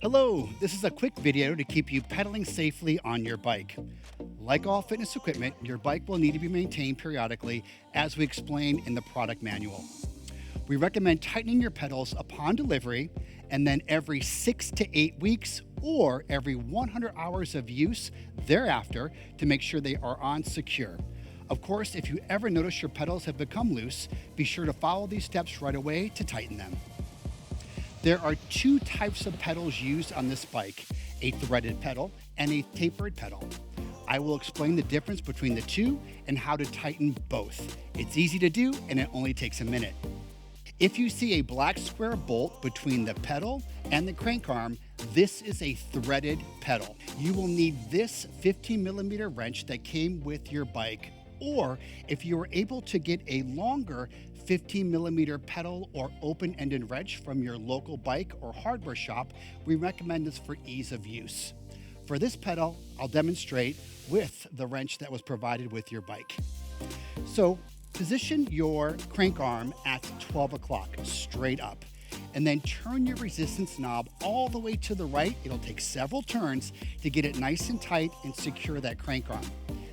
Hello, this is a quick video to keep you pedaling safely on your bike. Like all fitness equipment, your bike will need to be maintained periodically, as we explain in the product manual. We recommend tightening your pedals upon delivery and then every 6 to 8 weeks or every 100 hours of use thereafter to make sure they are on secure. Of course, if you ever notice your pedals have become loose, be sure to follow these steps right away to tighten them. There are two types of pedals used on this bike, a threaded pedal and a tapered pedal. I will explain the difference between the two and how to tighten both. It's easy to do and it only takes a minute. If you see a black square bolt between the pedal and the crank arm, this is a threaded pedal. You will need this 15mm wrench that came with your bike, or if you were able to get a longer 15mm pedal or open-ended wrench from your local bike or hardware shop, we recommend this for ease of use. For this pedal, I'll demonstrate with the wrench that was provided with your bike. So position your crank arm at 12 o'clock, straight up, and then turn your resistance knob all the way to the right. It'll take several turns to get it nice and tight and secure that crank arm.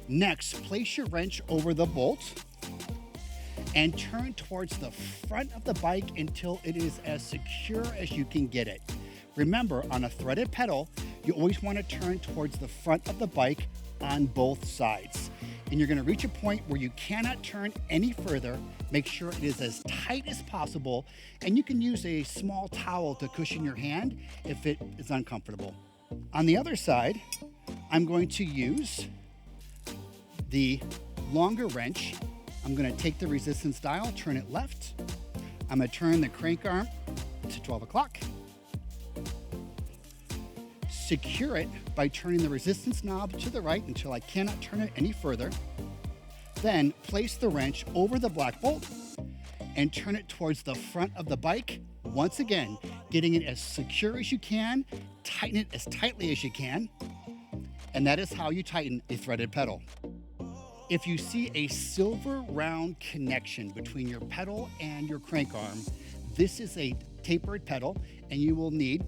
Next, place your wrench over the bolt and turn towards the front of the bike until it is as secure as you can get it. Remember, on a threaded pedal, you always want to turn towards the front of the bike on both sides. And you're going to reach a point where you cannot turn any further. Make sure it is as tight as possible, and you can use a small towel to cushion your hand if it is uncomfortable. On the other side, I'm going to use the longer wrench. I'm going to take the resistance dial, turn it left. I'm going to turn the crank arm to 12 o'clock. Secure it by turning the resistance knob to the right until I cannot turn it any further. Then place the wrench over the black bolt and turn it towards the front of the bike. Once again, getting it as secure as you can, tighten it as tightly as you can, and that is how you tighten a threaded pedal. If you see a silver round connection between your pedal and your crank arm, this is a tapered pedal, and you will need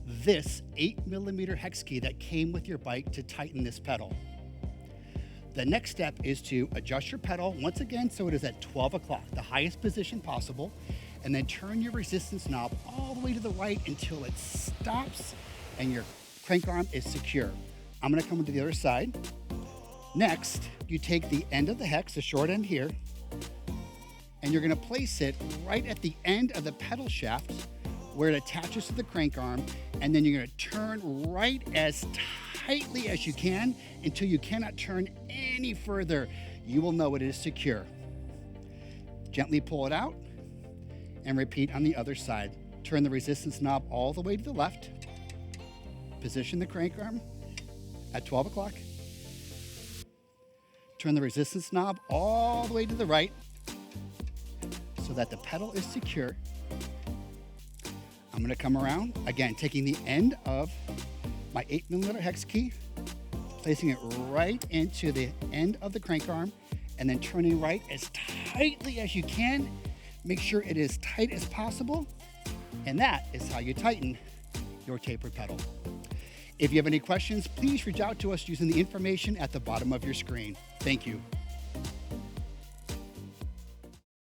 this 8mm hex key that came with your bike to tighten this pedal. The next step is to adjust your pedal once again so it is at 12 o'clock, the highest position possible, and then turn your resistance knob all the way to the right until it stops and your crank arm is secure. I'm going to come to the other side. Next, you take the end of the hex, the short end here, and you're going to place it right at the end of the pedal shaft where it attaches to the crank arm, and then you're going to turn right as tightly as you can until you cannot turn any further. You will know it is secure. Gently pull it out and repeat on the other side. Turn the resistance knob all the way to the left. Position the crank arm at 12 o'clock. Turn the resistance knob all the way to the right so that the pedal is secure. I'm going to come around, again, taking the end of my 8mm hex key, placing it right into the end of the crank arm, and then turning right as tightly as you can. Make sure it is tight as possible, and that is how you tighten your tapered pedal. If you have any questions, please reach out to us using the information at the bottom of your screen. Thank you.